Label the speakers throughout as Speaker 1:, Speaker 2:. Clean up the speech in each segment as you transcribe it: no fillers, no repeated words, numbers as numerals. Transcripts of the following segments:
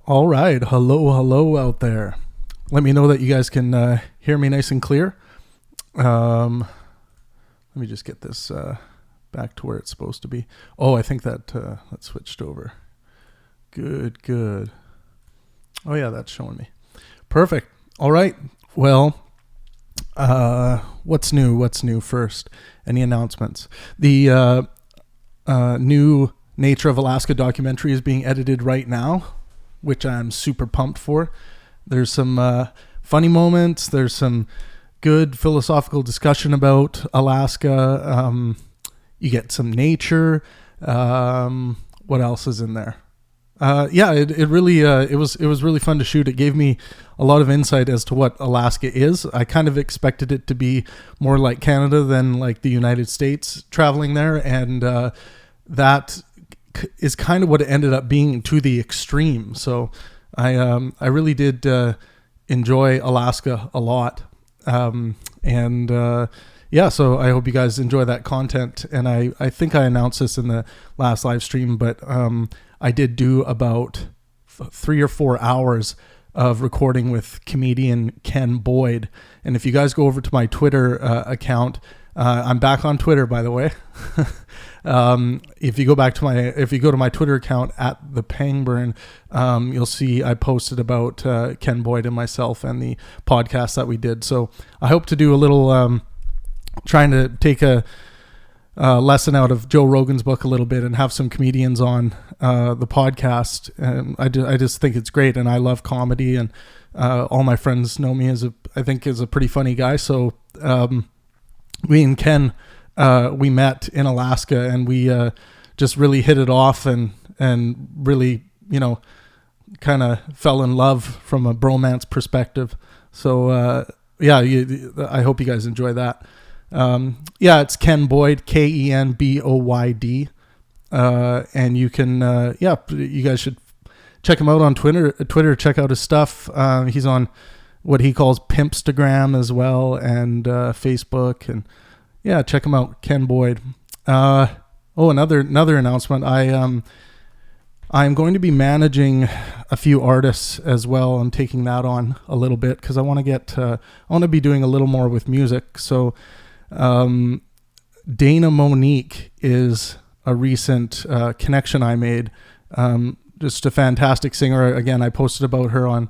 Speaker 1: All right. Hello out there. Let me know that you guys can hear me nice and clear. Let me just get this back to where it's supposed to be. Oh, I think that switched over. Good. Oh, yeah, that's showing me. Perfect. All right. Well, what's new first? Any announcements? The new Nature of Alaska documentary is being edited right now, which I'm super pumped for. There's some funny moments. There's some good philosophical discussion about Alaska. You get some nature. What else is in there? It was really fun to shoot. It gave me a lot of insight as to what Alaska is. I kind of expected it to be more like Canada than like the United States traveling there, and that is kind of what it ended up being to the extreme. So I really did enjoy Alaska a lot. So I hope you guys enjoy that content. And I think I announced this in the last live stream, but I did do about 3 or 4 hours of recording with comedian Ken Boyd. And if you guys go over to my Twitter account, I'm back on Twitter, by the way. If you go to my Twitter account at the Pangburn, you'll see I posted about Ken Boyd and myself and the podcast that we did. So I hope to do a little trying to take a lesson out of Joe Rogan's book a little bit and have some comedians on the podcast. And I just think it's great, and I love comedy, and all my friends know me as a pretty funny guy. So me and Ken, we met in Alaska, and we just really hit it off and really, kind of fell in love from a bromance perspective. So I hope you guys enjoy that. It's Ken Boyd, KenBoyd, and you can you guys should check him out on Twitter. Check out his stuff. He's on what he calls Pimpstagram as well, and Facebook, and check him out, Ken Boyd. Another announcement. I'm going to be managing a few artists as well. I'm taking that on a little bit because I want to be doing a little more with music. So Dana Monique is a recent connection I made. Just a fantastic singer. Again, I posted about her on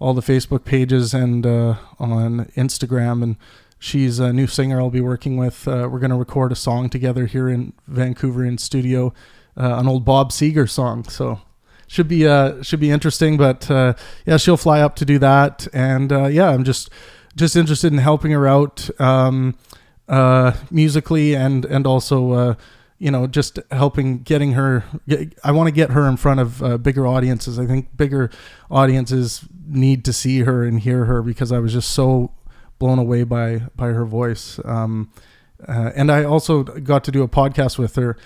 Speaker 1: all the Facebook pages and on Instagram, and she's a new singer I'll be working with. We're going to record a song together here in Vancouver in studio, an old Bob Seger song. So should be interesting, but she'll fly up to do that. And I'm just interested in helping her out musically, and also just helping I want to get her in front of bigger audiences. I think bigger audiences need to see her and hear her, because I was just so blown away by her voice. And I also got to do a podcast with her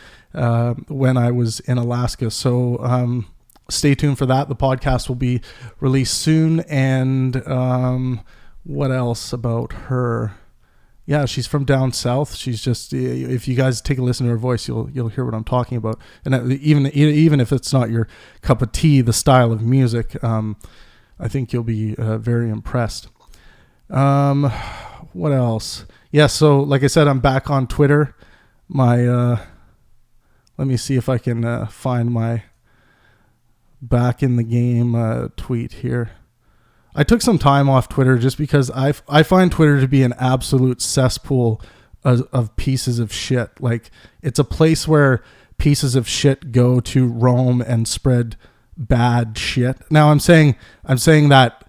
Speaker 1: when I was in Alaska. So stay tuned for that. The podcast will be released soon. And what else about her? Yeah, she's from down south. She's just, if you guys take a listen to her voice, you'll hear what I'm talking about. And even if it's not your cup of tea, the style of music, I think you'll be very impressed. What else? Yeah, so like I said, I'm back on Twitter. Let me see if I can find my back in the game tweet here. I took some time off Twitter just because I find Twitter to be an absolute cesspool of pieces of shit. Like, it's a place where pieces of shit go to roam and spread bad shit. Now I'm saying that,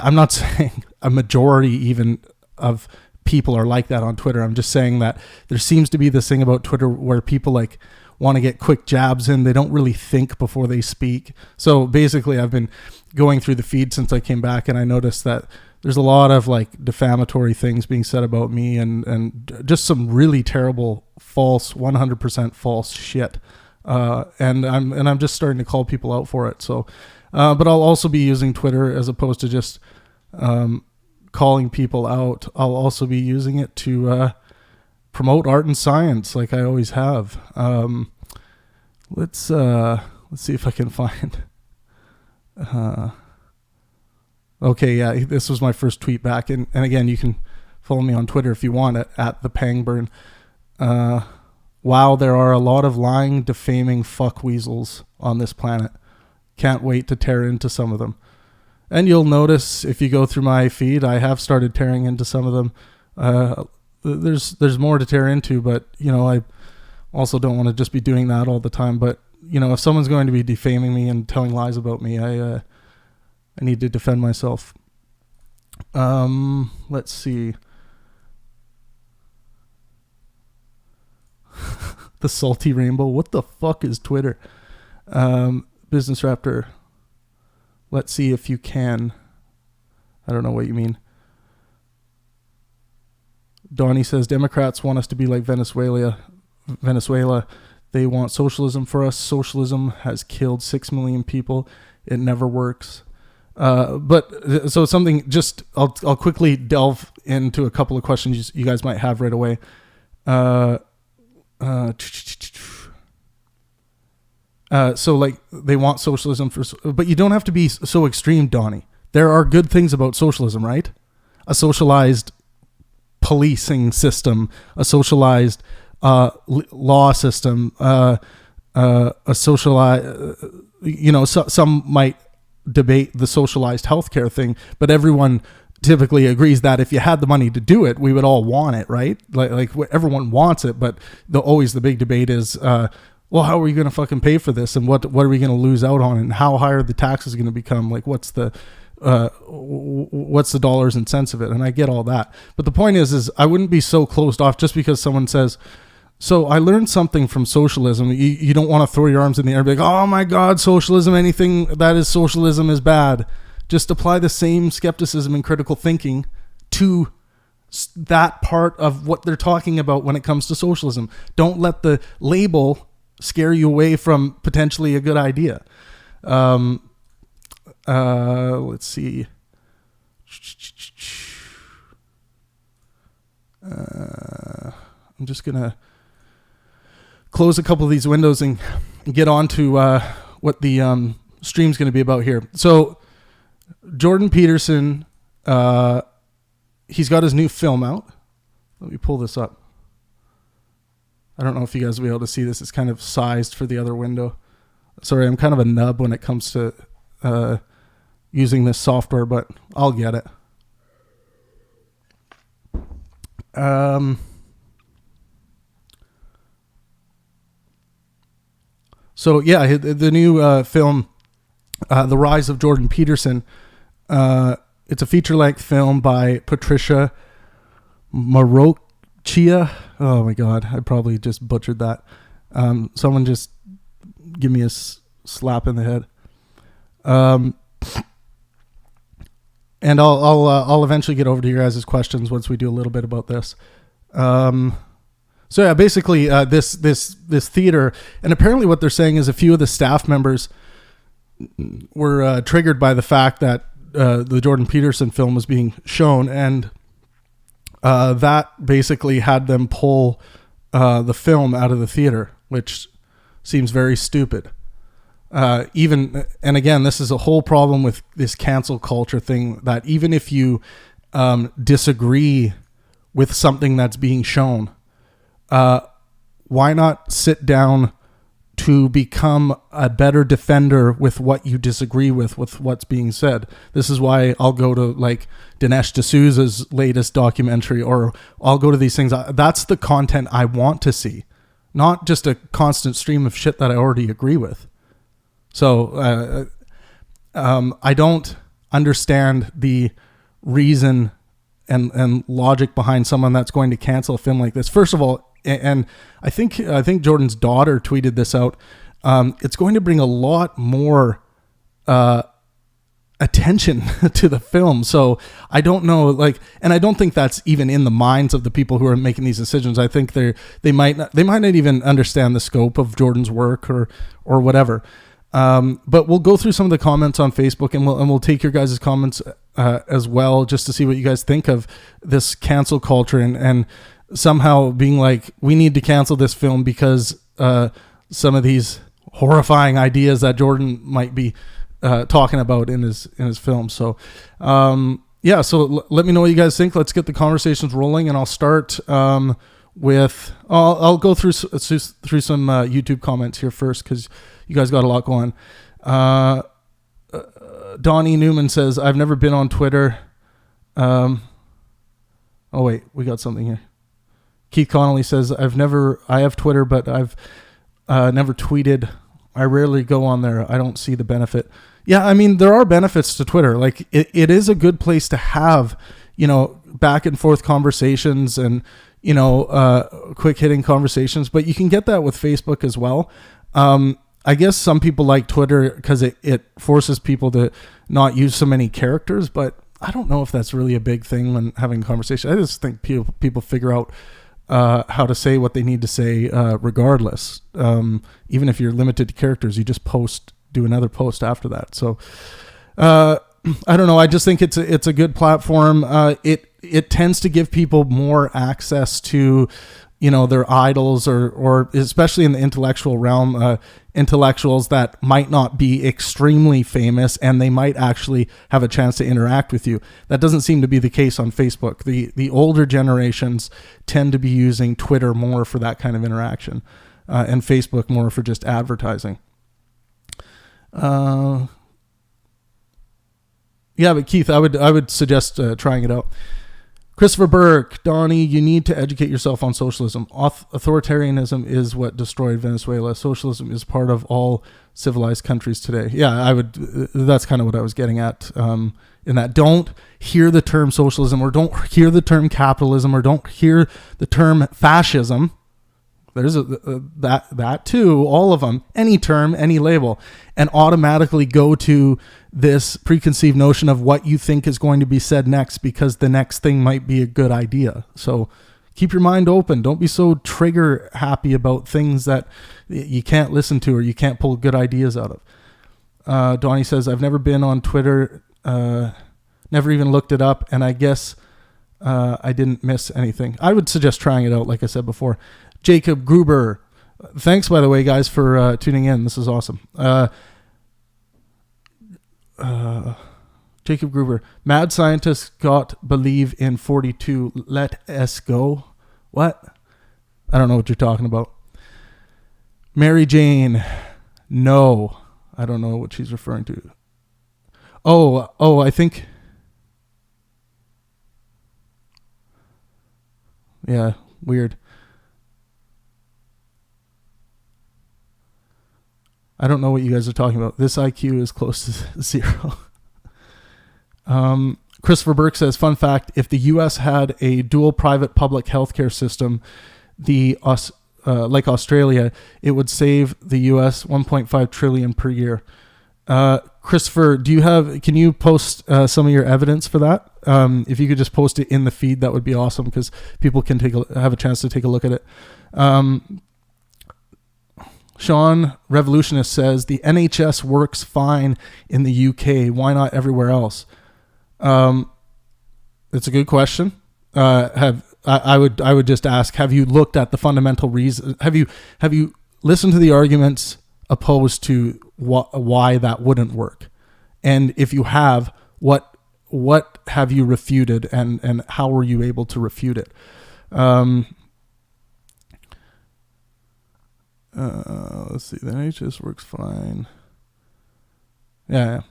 Speaker 1: I'm not saying a majority even of people are like that on Twitter. I'm just saying that there seems to be this thing about Twitter where people like want to get quick jabs in. They don't really think before they speak. So basically, I've been going through the feed since I came back, and I noticed that there's a lot of like defamatory things being said about me, and just some really terrible, false, 100% false shit. And I'm just starting to call people out for it. So, but I'll also be using Twitter as opposed to just calling people out. I'll also be using it to promote art and science, like I always have. Let's see if I can find Okay, yeah, this was my first tweet back. And again, you can follow me on Twitter if you want at the Pangburn. Wow, there are a lot of lying, defaming fuckweasels on this planet. Can't wait to tear into some of them. And you'll notice if you go through my feed, I have started tearing into some of them. There's more to tear into, but I also don't want to just be doing that all the time. But if someone's going to be defaming me and telling lies about me, I need to defend myself. Let's see. The salty rainbow. What the fuck is Twitter? Business Raptor. Let's see if you can. I don't know what you mean. Donnie says Democrats want us to be like Venezuela. They want socialism for us. Socialism has killed 6 million people. It never works. But so something, just I'll quickly delve into a couple of questions you guys might have right away. So like they want socialism but you don't have to be so extreme, Donnie. There are good things about socialism, right? A socialized policing system, a socialized law system, a socialized, some might debate the socialized healthcare thing, but everyone typically agrees that if you had the money to do it, we would all want it, right? Like everyone wants it, but always the big debate is, well, how are we going to fucking pay for this, and what are we going to lose out on, and how high are the taxes going to become? Like, what's the dollars and cents of it? And I get all that, but the point is I wouldn't be so closed off just because someone says, so I learned something from socialism. You don't want to throw your arms in the air and be like, oh my God, socialism, anything that is socialism is bad. Just apply the same skepticism and critical thinking to that part of what they're talking about when it comes to socialism. Don't let the label scare you away from potentially a good idea. Let's see. I'm just going to close a couple of these windows and get on to what the stream's going to be about here. So Jordan Peterson, he's got his new film out. Let me pull this up. I don't know if you guys will be able to see this. It's kind of sized for the other window. Sorry, I'm kind of a nub when it comes to using this software, but I'll get it. So yeah, the new film, The Rise of Jordan Peterson. It's a feature-length film by Patricia Marocchia. Oh my God, I probably just butchered that. Someone just give me a slap in the head. And I'll eventually get over to your guys' questions once we do a little bit about this. So yeah, basically this theater, and apparently what they're saying is a few of the staff members were triggered by the fact that the Jordan Peterson film was being shown, and that basically had them pull the film out of the theater, which seems very stupid. And again, this is a whole problem with this cancel culture thing, that even if you disagree with something that's being shown, why not sit down to become a better defender with what you disagree with what's being said? This is why I'll go to like Dinesh D'Souza's latest documentary, or I'll go to these things. That's the content I want to see, not just a constant stream of shit that I already agree with. So I don't understand the reason and logic behind someone that's going to cancel a film like this. First of all, and I think Jordan's daughter tweeted this out. It's going to bring a lot more attention to the film. So I don't know, and I don't think that's even in the minds of the people who are making these decisions. I think they might not even understand the scope of Jordan's work or whatever. But we'll go through some of the comments on Facebook, and we'll take your guys' comments as well, just to see what you guys think of this cancel culture and somehow being like, we need to cancel this film because some of these horrifying ideas that Jordan might be talking about in his film. So let me know what you guys think. Let's get the conversations rolling, and I'll start with I'll go through some YouTube comments here first, because you guys got a lot going. Donnie Newman says, I've never been on Twitter. Oh wait, we got something here. Keith Connolly says, I have Twitter, but I've never tweeted. I rarely go on there. I don't see the benefit. Yeah, I mean, there are benefits to Twitter. Like, it is a good place to have, back and forth conversations and, quick hitting conversations, but you can get that with Facebook as well. I guess some people like Twitter because it forces people to not use so many characters, but I don't know if that's really a big thing when having a conversation. I just think people figure out how to say what they need to say regardless. Even if you're limited to characters, you just do another post after that. So I don't know. I just think it's a good platform. It tends to give people more access to their idols, or especially in the intellectual realm, intellectuals that might not be extremely famous, and they might actually have a chance to interact with you. That doesn't seem to be the case on Facebook. The older generations tend to be using Twitter more for that kind of interaction, and Facebook more for just advertising. Yeah, but Keith, I would suggest trying it out. Christopher Burke, Donnie, you need to educate yourself on socialism. Authoritarianism is what destroyed Venezuela. Socialism is part of all civilized countries today. Yeah, that's kind of what I was getting at in that. Don't hear the term socialism, or don't hear the term capitalism, or don't hear the term fascism. There's that too, all of them, any term, any label, and automatically go to this preconceived notion of what you think is going to be said next, because the next thing might be a good idea. So keep your mind open. Don't be so trigger happy about things that you can't listen to or you can't pull good ideas out of. Donnie says, I've never been on Twitter, never even looked it up, and I guess I didn't miss anything. I would suggest trying it out, like I said before. Jacob Gruber, thanks, by the way, guys, for tuning in. This is awesome. Jacob Gruber, mad scientists got believe in 42. Let us go. What? I don't know what you're talking about. Mary Jane, no. I don't know what she's referring to. Oh, I think. Yeah, weird. I don't know what you guys are talking about. This IQ is close to 0. Christopher Burke says, fun fact, if the U.S. had a dual private public healthcare system, like Australia, it would save the U.S. $1.5 trillion per year. Christopher, can you post some of your evidence for that? If you could just post it in the feed, that would be awesome, because people can have a chance to take a look at it. Sean Revolutionist says, the NHS works fine in the UK. Why not everywhere else? It's a good question. I would just ask, have you looked at the fundamental reason? Have you listened to the arguments opposed to why that wouldn't work? And if you have, what have you refuted, and how were you able to refute it? Let's see. The NHS works fine. Yeah.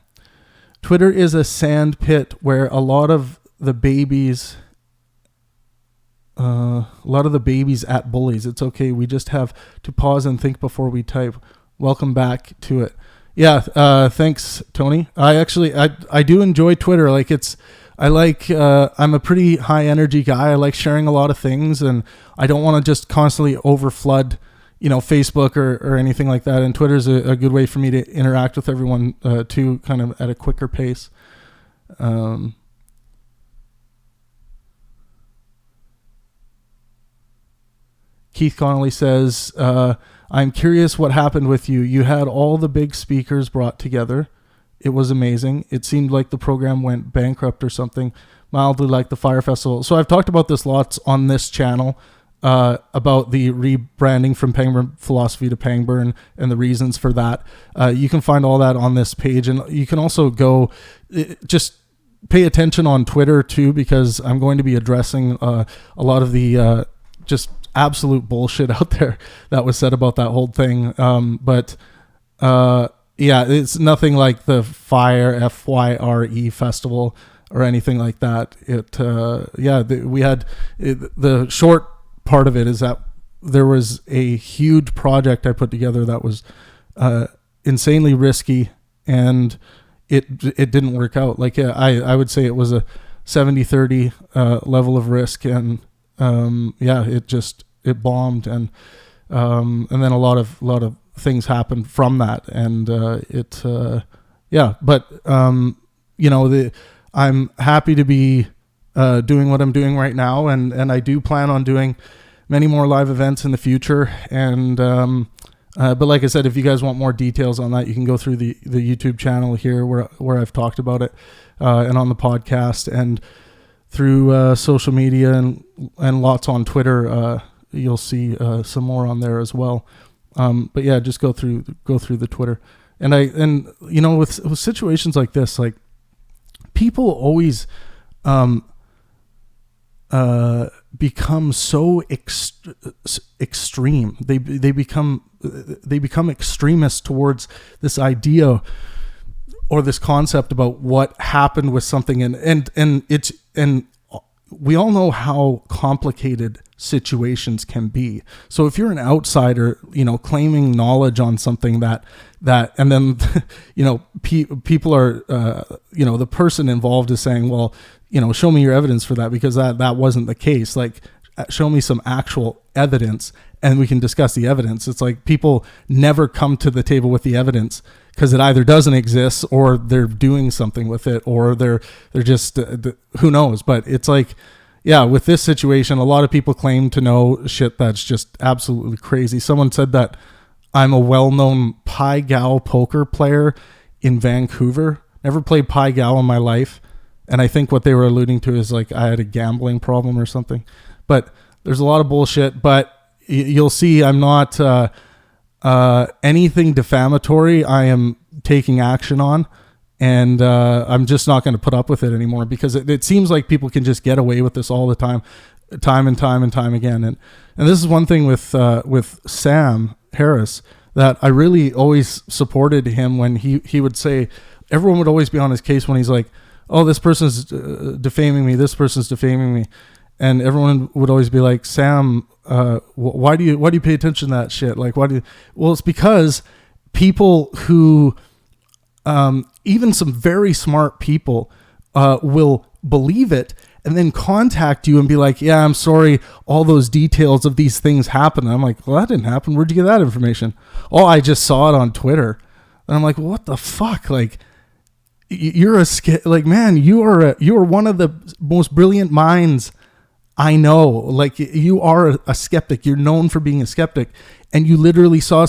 Speaker 1: Twitter is a sand pit where a lot of the babies at bullies. It's okay. We just have to pause and think before we type. Welcome back to it. Yeah. Thanks, Tony. I do enjoy Twitter. I'm a pretty high energy guy. I like sharing a lot of things, and I don't want to just constantly overflood Facebook or anything like that. And Twitter's a good way for me to interact with everyone too, kind of at a quicker pace. Keith Connolly says, I'm curious what happened with you. You had all the big speakers brought together. It was amazing. It seemed like the program went bankrupt or something, mildly like the Fire Festival. So I've talked about this lots on this channel. about the rebranding from Pangburn Philosophy to Pangburn and the reasons for that. You can find all that on this page, and you can also go just pay attention on Twitter too, because I'm going to be addressing a lot of the just absolute bullshit out there that was said about that whole thing. But yeah, it's nothing like the FYRE festival or anything like that. We had the short part of it is that there was a huge project I put together that was insanely risky, and it didn't work out. Like I would say it was a 70-30 level of risk, and it bombed, and then a lot of things happened from that, and I'm happy to be doing what I'm doing right now, and I do plan on doing many more live events in the future, and but like I said, if you guys want more details on that, you can go through the YouTube channel here where I've talked about it, and on the podcast, and through social media and lots on Twitter. You'll see some more on there as well. But yeah, just go through the Twitter, and with situations like this, like people always become so extreme. They become extremists towards this idea or this concept about what happened with something, and we all know how complicated situations can be. So if you're an outsider, claiming knowledge on something that and then people are the person involved is saying, well, show me your evidence for that, because that wasn't the case. Like, show me some actual evidence and we can discuss the evidence. It's like people never come to the table with the evidence because it either doesn't exist or they're doing something with it, or they're just who knows. But it's like, yeah, with this situation, a lot of people claim to know shit that's just absolutely crazy. Someone said that I'm a well-known Pai Gow poker player in Vancouver. Never played Pai Gow in my life. And I think what they were alluding to is like I had a gambling problem or something. But there's a lot of bullshit. But you'll see I'm not anything defamatory. I am taking action on. And I'm just not going to put up with it anymore, because it seems like people can just get away with this all the time and time again. And this is one thing with Sam Harris that I really always supported him when he would say, everyone would always be on his case when he's like, oh, this person's defaming me, this person's defaming me, and everyone would always be like, Sam, why do you pay attention to that shit? Like, why do you? Well, it's because people who even some very smart people will believe it and then contact you and be like, yeah, I'm sorry, all those details of these things happened. And I'm like, well, that didn't happen. Where'd you get that information? Oh, I just saw it on Twitter. And I'm like, well, what the fuck? Like, you're man, you are one of the most brilliant minds I know. Like, you are a skeptic. You're known for being a skeptic, and you literally saw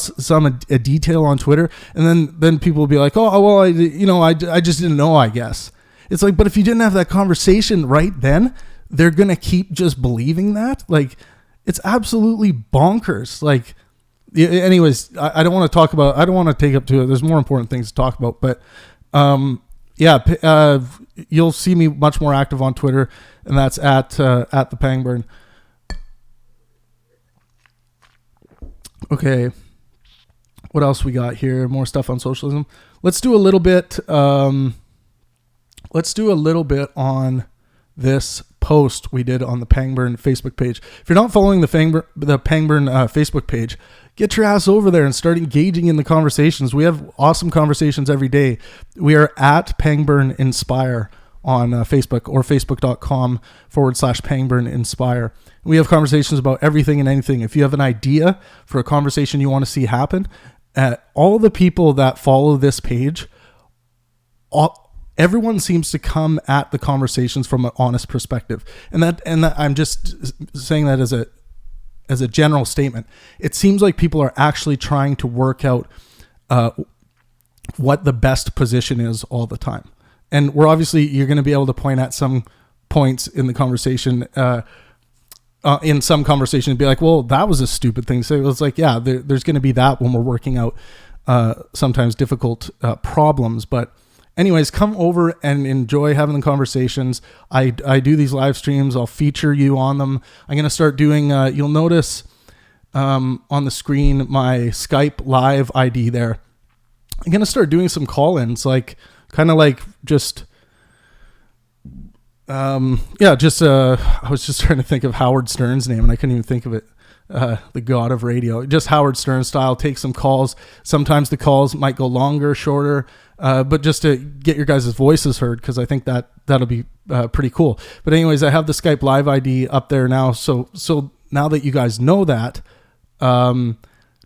Speaker 1: a detail on Twitter, and then people will be like, oh well, I just didn't know, I guess. It's like, but if you didn't have that conversation right then, they're gonna keep just believing that. Like, it's absolutely bonkers. Like, anyways, I don't want to take up to it. There's more important things to talk about, but you'll see me much more active on Twitter, and that's at the Pangburn. Okay, what else we got here? More stuff on socialism. Let's do a little bit. Let's do a little bit on this post we did on the Pangburn Facebook page. If you're not following the Pangburn Facebook page, get your ass over there and start engaging in the conversations. We have awesome conversations every day. We are at Pangburn Inspire on Facebook, or facebook.com/Pangburn Inspire. We have conversations about everything and anything. If you have an idea for a conversation you want to see happen, all the people that follow this page, everyone seems to come at the conversations from an honest perspective. And that I'm just saying that as a general statement. It seems like people are actually trying to work out what the best position is all the time. And you're going to be able to point at some points in the conversation in some conversations be like, well, that was a stupid thing to say. It was like, yeah, there's going to be that when we're working out sometimes difficult problems. But anyways, come over and enjoy having the conversations. I do these live streams. I'll feature you on them. I'm going to start doing, you'll notice on the screen my Skype live ID there. I'm going to start doing some call-ins, like kind of like just... I was just trying to think of Howard Stern's name and I couldn't even think of it. The god of radio, just Howard Stern style, take some calls. Sometimes the calls might go longer, shorter, but just to get your guys' voices heard, because I think that'll be pretty cool. But anyways, I have the Skype live ID up there now. So now that you guys know that,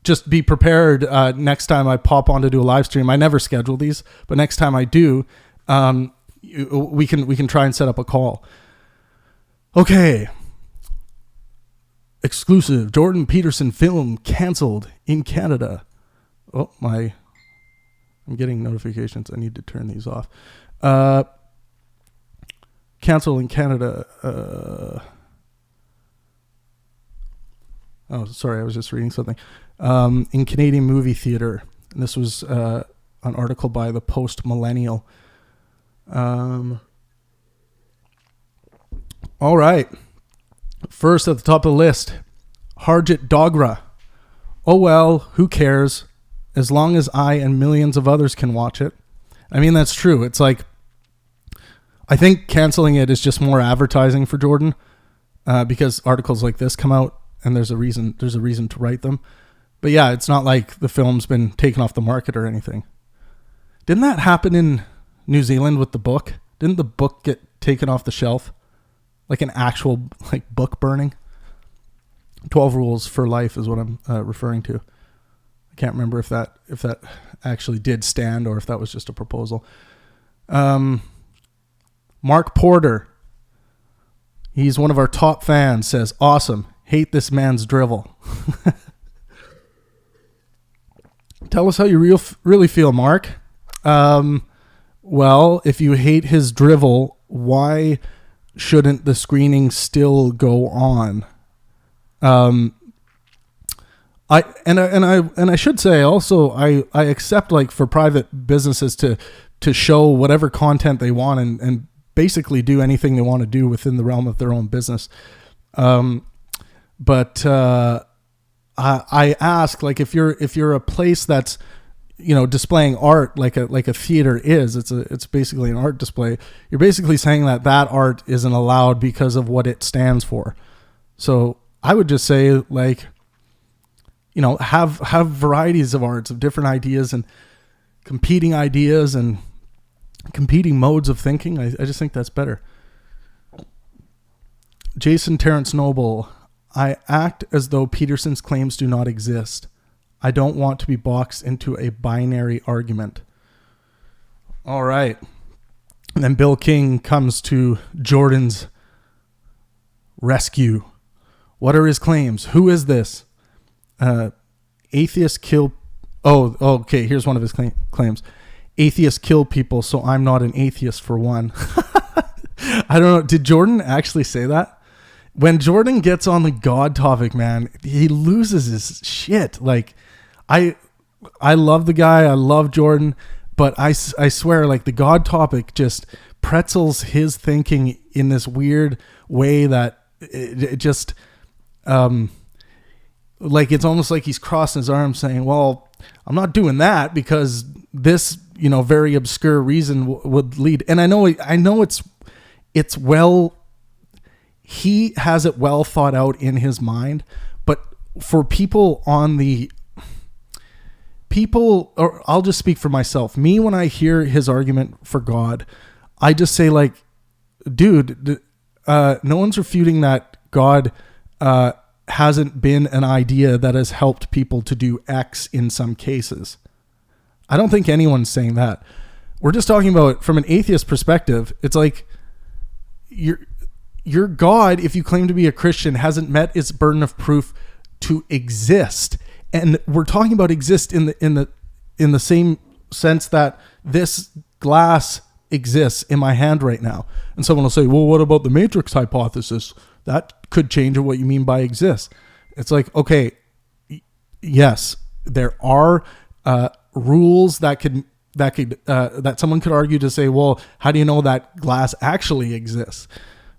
Speaker 1: just be prepared. Next time I pop on to do a live stream, I never schedule these, but next time I do, we can try and set up a call. Okay. Exclusive Jordan Peterson film canceled in Canada. Oh, I'm getting notifications. I need to turn these off. Canceled in Canada. Oh, sorry. I was just reading something. In Canadian movie theater. And this was an article by the Post Millennial. All right. First at the top of the list, Harjit Dogra. Oh well, who cares? As long as I and millions of others can watch it. I mean, that's true. It's like, I think canceling it is just more advertising for Jordan, because articles like this come out and there's a reason to write them. But yeah, it's not like the film's been taken off the market or anything. Didn't that happen in New Zealand with the book? Didn't the book get taken off the shelf? Like an actual book burning? 12 Rules for Life is what I'm referring to. I can't remember if that actually did stand or if that was just a proposal. Mark Porter, he's one of our top fans, says, awesome. Hate this man's drivel. Tell us how you really feel, Mark. Well, if you hate his drivel, why shouldn't the screening still go on? I should say also, I accept, like, for private businesses to show whatever content they want and basically do anything they want to do within the realm of their own business. But I ask, like, if you're a place that's, displaying art like a theater is, it's basically an art display. You're basically saying that art isn't allowed because of what it stands for. So I would just say, like, have varieties of arts of different ideas and competing ideas and competing modes of thinking. I just think that's better. Jason Terrence Noble, I act as though Peterson's claims do not exist. I don't want to be boxed into a binary argument. All right. And then Bill King comes to Jordan's rescue. What are his claims? Who is this? Atheists kill... Oh, okay. Here's one of his claims. Atheists kill people, so I'm not an atheist for one. I don't know. Did Jordan actually say that? When Jordan gets on the God topic, man, he loses his shit. Like, I love the guy. I love Jordan. But I swear, like, the God topic just pretzels his thinking in this weird way that it just... like, it's almost like he's crossing his arms saying, well, I'm not doing that because this, very obscure reason would lead. And I know it's well, he has it well thought out in his mind, but for people or I'll just speak for myself. Me, when I hear his argument for God, I just say, like, dude, no one's refuting that God, hasn't been an idea that has helped people to do X in some cases. I don't think anyone's saying that. We're just talking about, from an atheist perspective, it's like your God, if you claim to be a Christian, hasn't met its burden of proof to exist. And we're talking about exist in the same sense that this glass exists in my hand right now. And someone will say, well, what about the matrix hypothesis? That could change what you mean by exist. It's like, okay, yes, there are rules that someone could argue to say, well, how do you know that glass actually exists?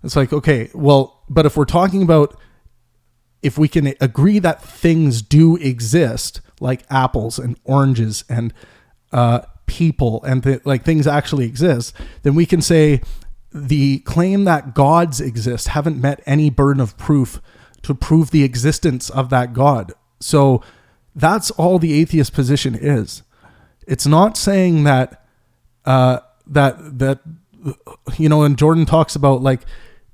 Speaker 1: It's like, okay, well, but if we're talking about, if we can agree that things do exist, like apples and oranges and people and like things actually exist, then we can say the claim that gods exist haven't met any burden of proof to prove the existence of that God. So that's all the atheist position is. It's not saying that and Jordan talks about like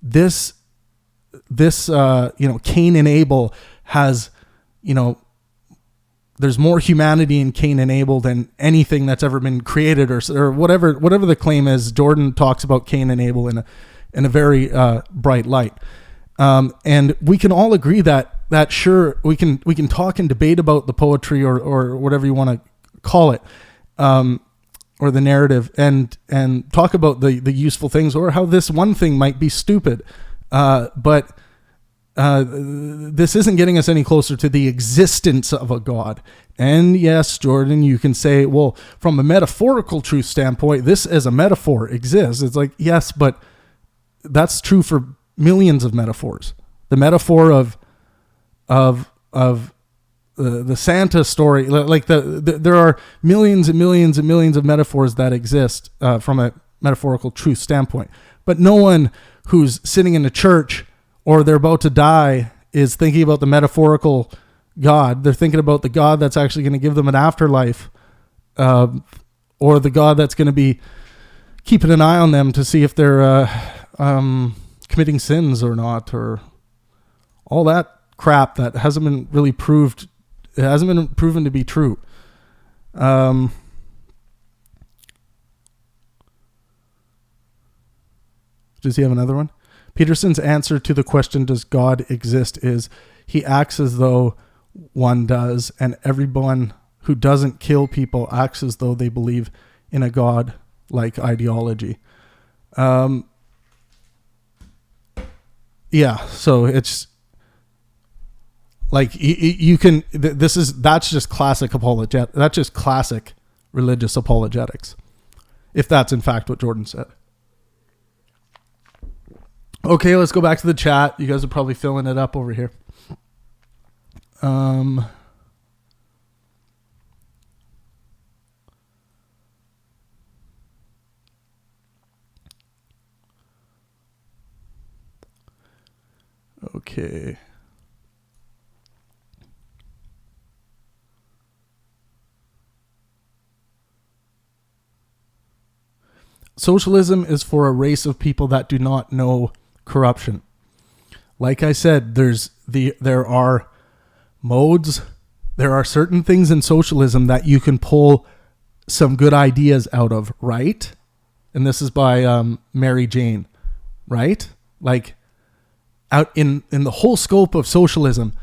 Speaker 1: this Cain and Abel has, there's more humanity in Cain and Abel than anything that's ever been created, or whatever the claim is. Jordan talks about Cain and Abel in a very bright light, and we can all agree that sure, we can talk and debate about the poetry or whatever you want to call it, or the narrative, and talk about the useful things or how this one thing might be stupid, but this isn't getting us any closer to the existence of a God. And yes, Jordan, you can say, well, from a metaphorical truth standpoint, this as a metaphor exists. It's like, yes, but that's true for millions of metaphors. The metaphor of the Santa story, like there are millions and millions and millions of metaphors that exist from a metaphorical truth standpoint. But no one who's sitting in a church or they're about to die is thinking about the metaphorical God. They're thinking about the God that's actually going to give them an afterlife, or the God that's going to be keeping an eye on them to see if they're committing sins or not, or all that crap that hasn't been really proved. It hasn't been proven to be true. Does he have another one? Peterson's answer to the question, does God exist, is he acts as though one does, and everyone who doesn't kill people acts as though they believe in a God-like ideology. Yeah, so it's like you can. That's just classic That's just classic religious apologetics, if that's in fact what Jordan said. Okay, let's go back to the chat. You guys are probably filling it up over here. Okay. Socialism is for a race of people that do not know corruption. Like I said, there are modes, there are certain things in socialism that you can pull some good ideas out of, right? And this is by Mary Jane, right? Like out in the whole scope of socialism,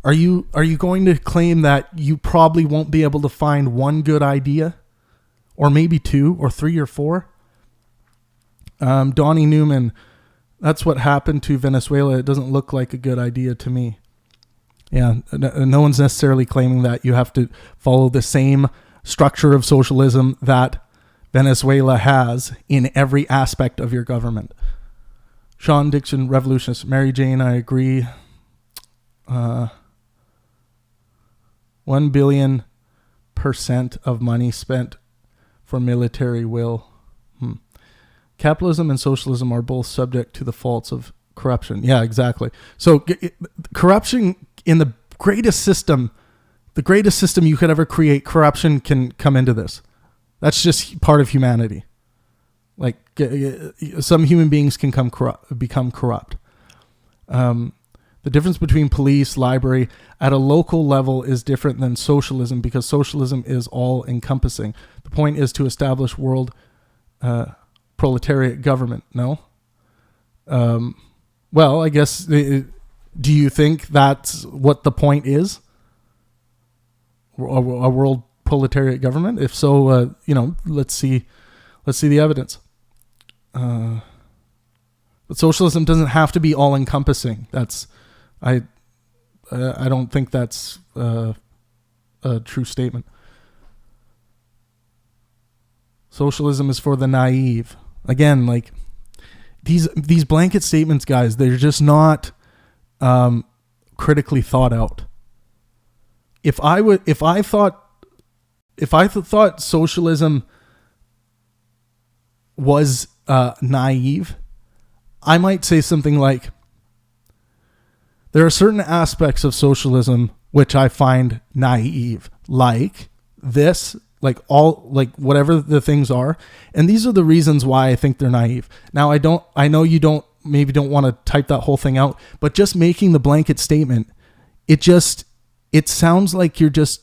Speaker 1: are you going to claim that you probably won't be able to find one good idea, or maybe two or three or four? Donnie Newman, that's what happened to Venezuela. It doesn't look like a good idea to me. Yeah, no one's necessarily claiming that you have to follow the same structure of socialism that Venezuela has in every aspect of your government. Sean Dixon, revolutionist. Mary Jane, I agree. 1 billion% of money spent for military will. Capitalism and socialism are both subject to the faults of corruption. Yeah, exactly. So corruption in the greatest system you could ever create, corruption can come into this. That's just part of humanity. Like some human beings can become corrupt. The difference between police, library at a local level is different than socialism, because socialism is all encompassing. The point is to establish world proletariat government. No? Well, I guess, do you think that's what the point is? A world proletariat government? If so, let's see the evidence. But socialism doesn't have to be all encompassing. I don't think that's a true statement. Socialism is for the naive. Again, like these blanket statements, guys, they're just not critically thought out. If I thought socialism was naive, I might say something like, there are certain aspects of socialism which I find naive, like this, like whatever the things are, and these are the reasons why I think they're naive. Now, I know you don't want to type that whole thing out, but just making the blanket statement, it sounds like you're just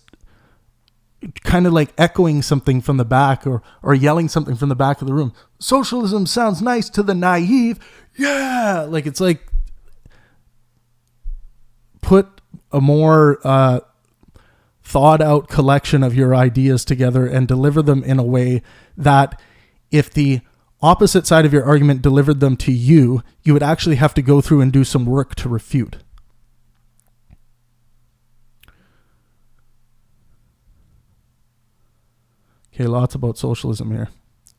Speaker 1: kind of like echoing something from the back or yelling something from the back of the room. Socialism sounds nice to the naive. Yeah. Like, it's like, put a more thought out collection of your ideas together and deliver them in a way that if the opposite side of your argument delivered them to you, you would actually have to go through and do some work to refute. Okay, lots about socialism here.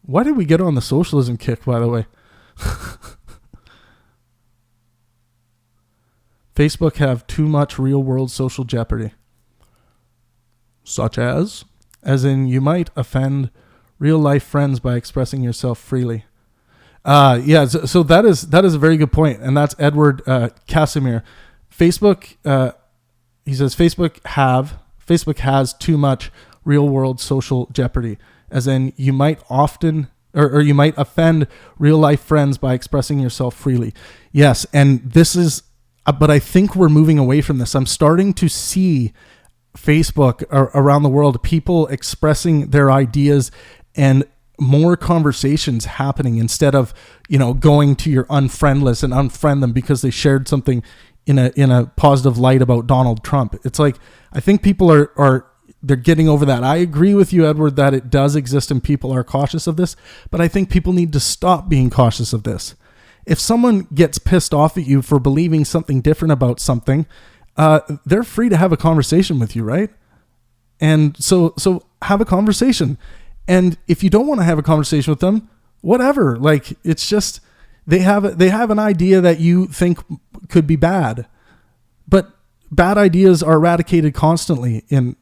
Speaker 1: Why did we get on the socialism kick, by the way? Facebook have too much real-world social jeopardy. Such as in you might offend real-life friends by expressing yourself freely. Yeah, so that is a very good point, and that's Edward Casimir. Facebook, he says, Facebook has too much real-world social jeopardy, as in you might often or you might offend real-life friends by expressing yourself freely. Yes, and this is, but I think we're moving away from this. I'm starting to see Facebook around the world, people expressing their ideas and more conversations happening instead of, going to your unfriend list and unfriend them because they shared something in a positive light about Donald Trump. It's like, I think people they're getting over that. I agree with you, Edward, that it does exist and people are cautious of this, but I think people need to stop being cautious of this. If someone gets pissed off at you for believing something different about something, they're free to have a conversation with you, right? And so have a conversation. And if you don't want to have a conversation with them, whatever. Like, it's just they have an idea that you think could be bad, but bad ideas are eradicated constantly in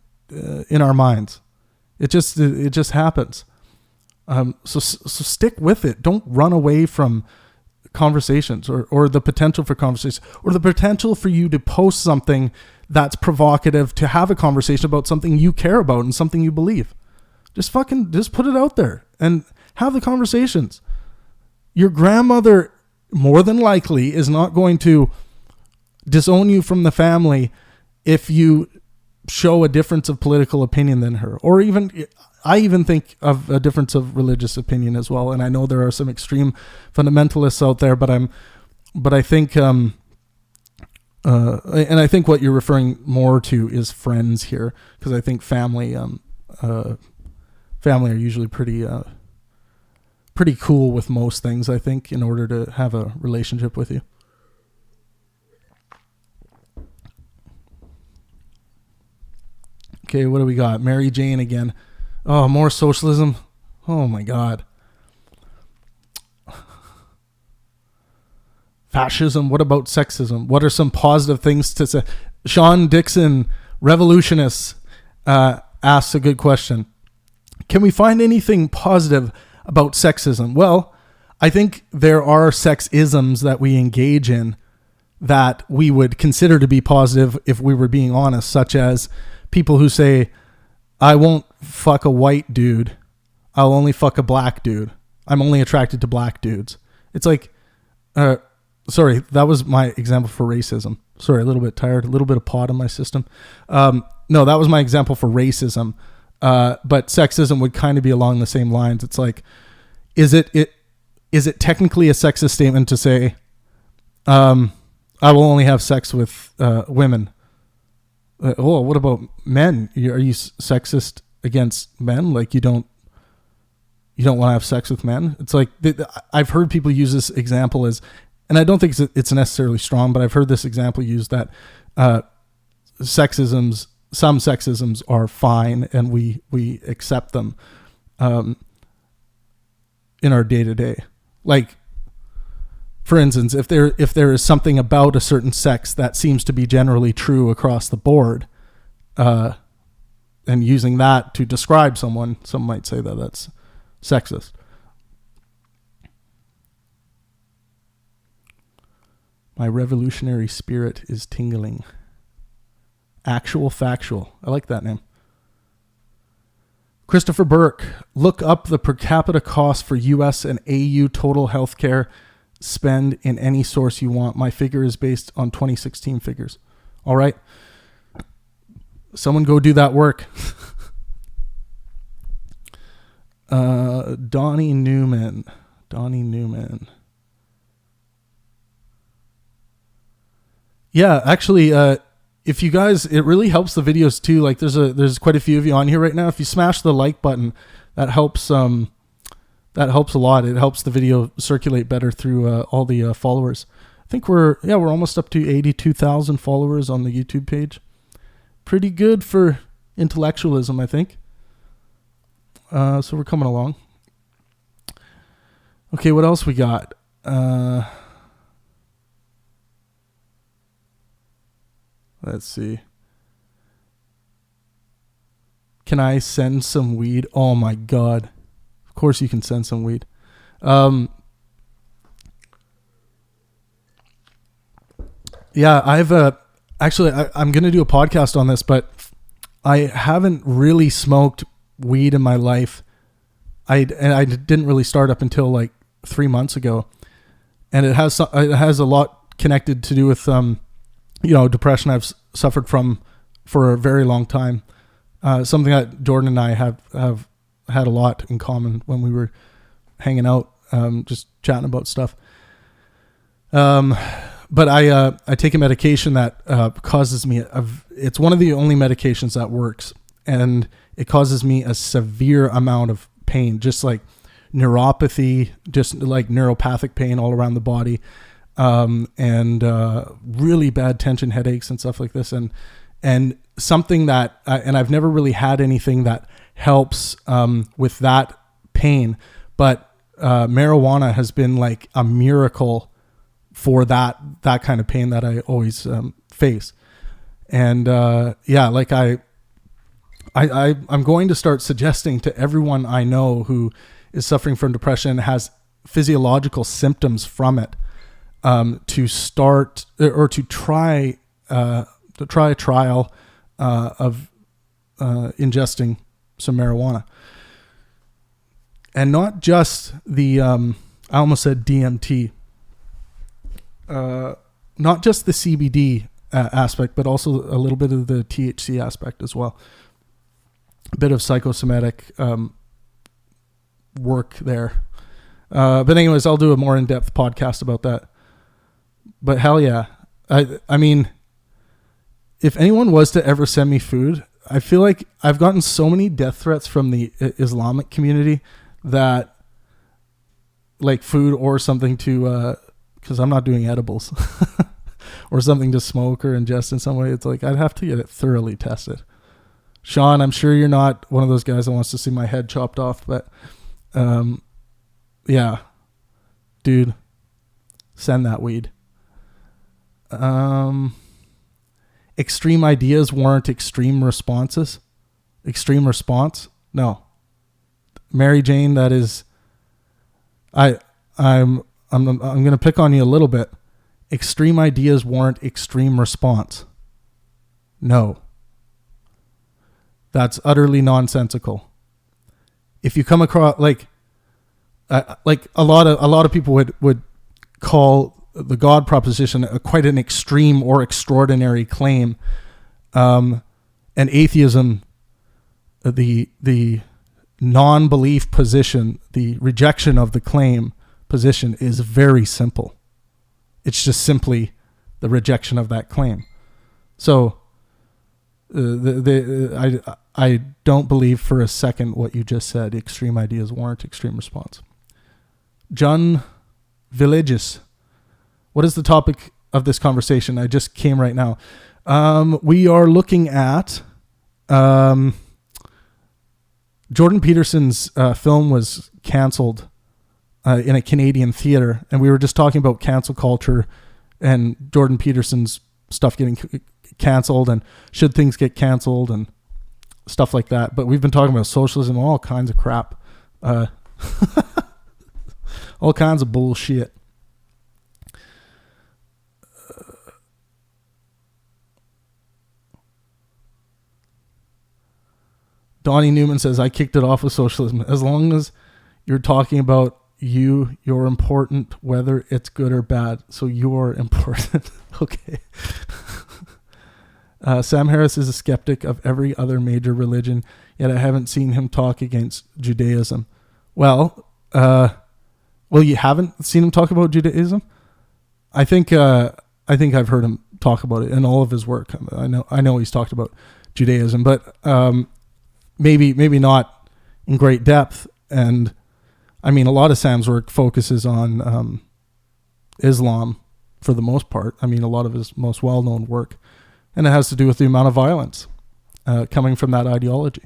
Speaker 1: our minds. It just happens. So stick with it. Don't run away from conversations or the potential for conversation or the potential for you to post something that's provocative, to have a conversation about something you care about and something you believe. Just put it out there and have the conversations. Your grandmother more than likely is not going to disown you from the family if you show a difference of political opinion than her, or I even think of a difference of religious opinion as well. And I know there are some extreme fundamentalists out there, but I think, and I think what you're referring more to is friends here, because I think family are usually pretty cool with most things, I think, in order to have a relationship with you. Okay, what do we got? Mary Jane again. Oh, more socialism. Oh my God. Fascism. What about sexism? What are some positive things to say? Sean Dixon, revolutionists, asks a good question. Can we find anything positive about sexism? Well, I think there are sexisms that we engage in that we would consider to be positive if we were being honest, such as people who say, I won't fuck a white dude. I'll only fuck a black dude. I'm only attracted to black dudes. It's like, sorry, that was my example for racism. Sorry, a little bit tired, a little bit of pot in my system. No, that was my example for racism. But sexism would kind of be along the same lines. It's like, is it technically a sexist statement to say, I will only have sex with women? What about men? Are you sexist against men? Like you don't want to have sex with men? It's like, I've heard people use this example as and I don't think it's necessarily strong, but I've heard this example used that some sexisms are fine and we accept them in our day-to-day. Like, for instance, if there is something about a certain sex that seems to be generally true across the board, and using that to describe someone, some might say that that's sexist. My revolutionary spirit is tingling. Actual factual. I like that name. Christopher Burke, look up the per capita cost for US and AU total healthcare spend in any source you want. My figure is based on 2016 figures. All right. Someone go do that work. Donnie Newman. Yeah, actually, if you guys, it really helps the videos too. Like there's quite a few of you on here right now. If you smash the like button, that helps a lot. It helps the video circulate better through all the followers. I think we're almost up to 82,000 followers on the YouTube page. Pretty good for intellectualism, I think. So we're coming along. Okay, what else we got? Let's see. Can I send some weed? Oh my God. Of course you can send some weed. Yeah, I'm going to do a podcast on this, but I haven't really smoked weed in my life. I didn't really start up until like 3 months ago. And it has a lot connected to do with, depression I've suffered from for a very long time. Something that Jordan and I have had a lot in common when we were hanging out, just chatting about stuff. But I take a medication that causes me it's one of the only medications that works, and it causes me a severe amount of pain, just like neuropathy, just like neuropathic pain all around the body. And really bad tension headaches and stuff like this. And something that, and I've never really had anything that helps, with that pain, but, marijuana has been like a miracle for that kind of pain that I always, face. And, like I'm going to start suggesting to everyone I know who is suffering from depression, has physiological symptoms from it, to start or to try a trial of ingesting some marijuana, and not just the I almost said DMT, not just the CBD aspect, but also a little bit of the THC aspect as well. A bit of psychosomatic work there. But anyways, I'll do a more in-depth podcast about that. But hell yeah. I mean, if anyone was to ever send me food, I feel like I've gotten so many death threats from the Islamic community that, like, food or something to, because I'm not doing edibles, or something to smoke or ingest in some way, it's like I'd have to get it thoroughly tested. Sean, I'm sure you're not one of those guys that wants to see my head chopped off, but yeah, dude, send that weed. Extreme ideas warrant extreme responses. Extreme response? No. Mary Jane, that is, I'm going to pick on you a little bit. Extreme ideas warrant extreme response. No. That's utterly nonsensical. If you come across like a lot of people would call the God proposition quite an extreme or extraordinary claim, and atheism, the non-belief position, the rejection of the claim position is very simple. It's just simply the rejection of that claim. So I don't believe for a second what you just said. Extreme ideas warrant extreme response. John Villages. What is the topic of this conversation? I just came right now. We are looking at Jordan Peterson's film was canceled in a Canadian theater, and we were just talking about cancel culture and Jordan Peterson's stuff getting canceled and should things get canceled and stuff like that. But we've been talking about socialism, all kinds of crap, all kinds of bullshit. Donnie Newman says, I kicked it off with socialism. As long as you're talking about you're important, whether it's good or bad. So you're important. Okay. Sam Harris is a skeptic of every other major religion, yet I haven't seen him talk against Judaism. Well, you haven't seen him talk about Judaism? I think I've heard him talk about it in all of his work. I know he's talked about Judaism, but maybe not in great depth. And I mean, a lot of Sam's work focuses on Islam for the most part. I mean, a lot of his most well-known work, and it has to do with the amount of violence coming from that ideology.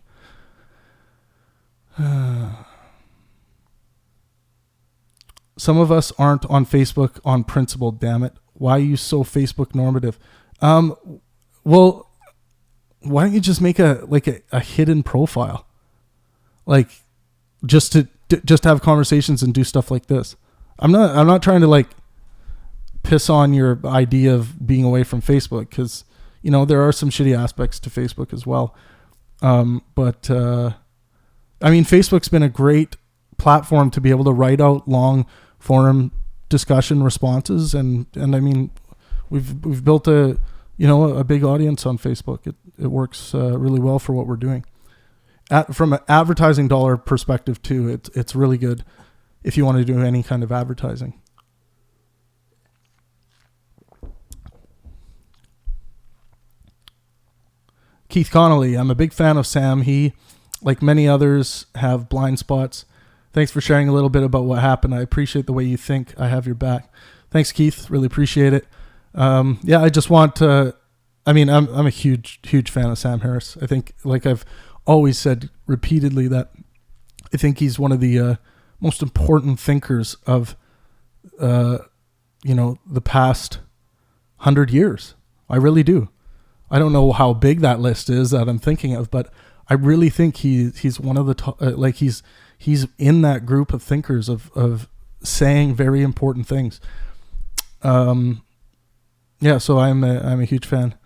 Speaker 1: Some of us aren't on Facebook on principle, damn it. Why are you so Facebook normative? Well, why don't you just make a hidden profile? Like, just to have conversations and do stuff like this. I'm not trying to like piss on your idea of being away from Facebook, because there are some shitty aspects to Facebook as well. But I mean, Facebook's been a great platform to be able to write out long forum discussion responses, and I mean, we've built a big audience on Facebook. It works really well for what we're doing. From an advertising dollar perspective too, it's really good if you want to do any kind of advertising. Keith Connolly, I'm a big fan of Sam. He, like many others, have blind spots. Thanks for sharing a little bit about what happened. I appreciate the way you think. I have your back. Thanks, Keith. Really appreciate it. I just want to, I'm a huge fan of Sam Harris. I think, like I've always said repeatedly, that I think he's one of the most important thinkers of the past 100 years. I really do. I don't know how big that list is that I'm thinking of, but I really think he's one of the top, he's in that group of thinkers of saying very important things. So I'm a huge fan.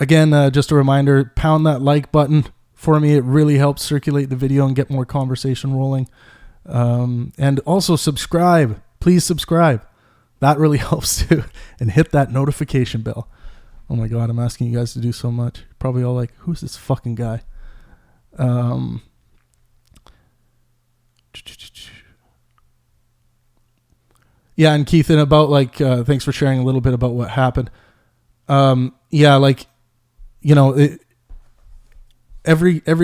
Speaker 1: Again, just a reminder, pound that like button for me. It really helps circulate the video and get more conversation rolling. And also subscribe. Please subscribe. That really helps too. And hit that notification bell. Oh my God, I'm asking you guys to do so much. You're probably all like, who's this fucking guy? Yeah, and Keith, and about thanks for sharing a little bit about what happened. Every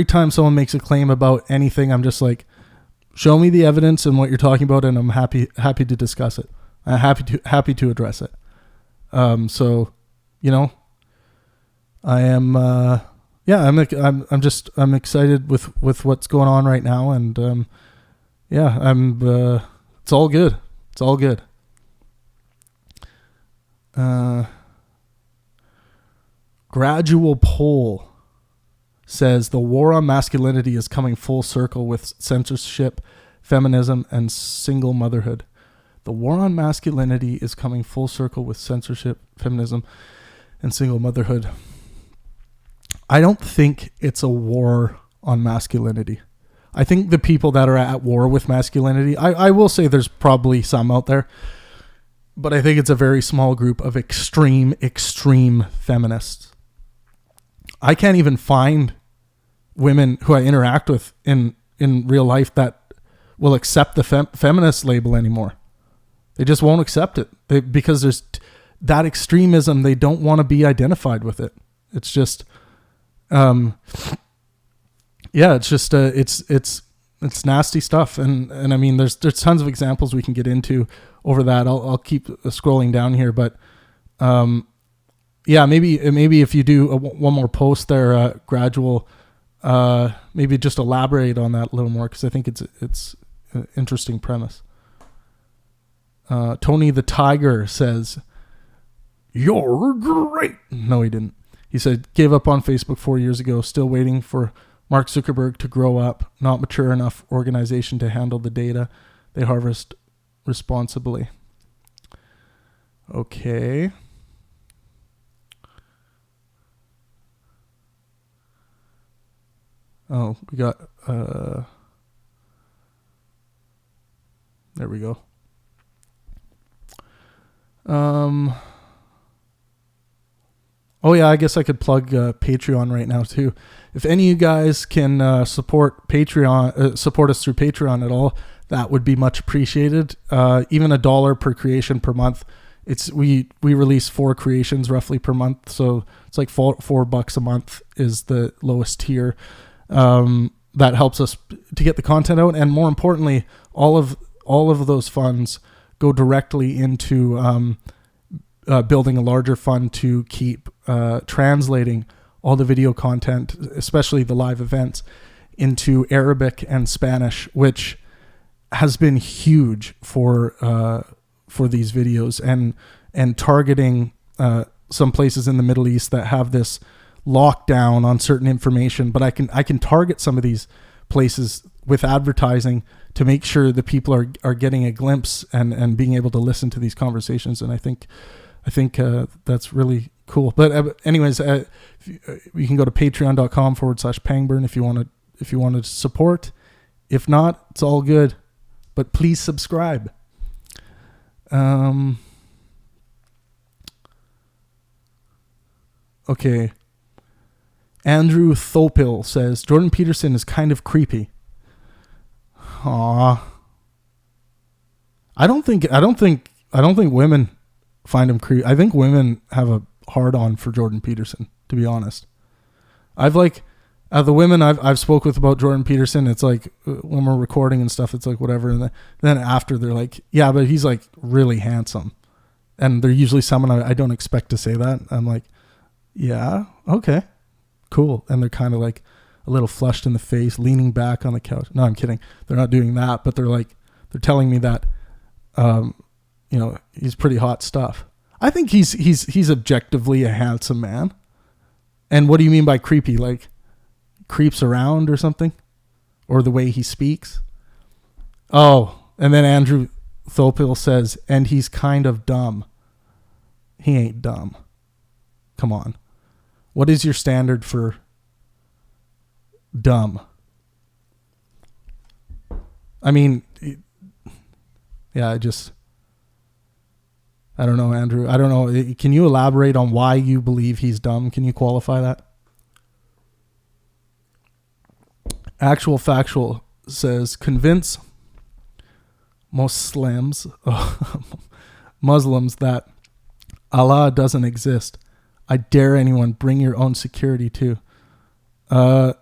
Speaker 1: time someone makes a claim about anything, I'm just like, show me the evidence and what you're talking about, and I'm happy to discuss it. I'm happy to address it. I am. I'm excited with what's going on right now, and it's all good. It's all good. Gradual Poll says the war on masculinity is coming full circle with censorship, feminism, and single motherhood. The war on masculinity is coming full circle with censorship, feminism, and single motherhood. I don't think it's a war on masculinity. I think the people that are at war with masculinity, I will say there's probably some out there, but I think it's a very small group of extreme feminists. I can't even find women who I interact with in real life that will accept the feminist label anymore. They just won't accept it because there's that extremism. They don't want to be identified with it. It's just, it's it's nasty stuff. And I mean, there's tons of examples we can get into over that. I'll keep scrolling down here, but yeah, maybe if you do one more post there, Gradual, maybe just elaborate on that a little more, because I think it's an interesting premise. Tony the Tiger says, "You're great." No, he didn't. He said, "Gave up on Facebook 4 years ago, still waiting for Mark Zuckerberg to grow up, not mature enough organization to handle the data they harvest responsibly." Okay. Oh, we got, there we go. Oh yeah, I guess I could plug Patreon right now too. If any of you guys can support us through Patreon at all, that would be much appreciated. Even $1 per creation per month. We release 4 creations roughly per month, so it's like $4 a month is the lowest tier. That helps us to get the content out, and more importantly, all of those funds go directly into building a larger fund to keep translating all the video content, especially the live events, into Arabic and Spanish, which has been huge for these videos, and targeting some places in the Middle East that have this lockdown on certain information. But I can target some of these places with advertising to make sure the people are getting a glimpse and being able to listen to these conversations. And I think that's really cool. But anyways, you can go to patreon.com/Pangburn if you want to support. If not, it's all good. But please subscribe. Okay. Andrew Thopil says, "Jordan Peterson is kind of creepy." Aw. I don't think women find him creepy. I think women have a hard on for Jordan Peterson, to be honest. I've the women I've spoke with about Jordan Peterson, it's like when we're recording and stuff, it's like whatever, and then after they're like, "Yeah, but he's like really handsome," and they're usually someone I don't expect to say that. I'm like, "Yeah, okay, cool," and they're kind of like a little flushed in the face, leaning back on the couch. No, I'm kidding. They're not doing that, but they're telling me that, he's pretty hot stuff. I think he's objectively a handsome man. And what do you mean by creepy? Like creeps around or something? Or the way he speaks? Oh, and then Andrew Thopil says, "And he's kind of dumb." He ain't dumb. Come on. What is your standard for dumb? I mean, yeah, I don't know, Andrew. I don't know. Can you elaborate on why you believe he's dumb? Can you qualify that? Actual Factual says, "Convince Muslims that Allah doesn't exist. I dare anyone, bring your own security too." I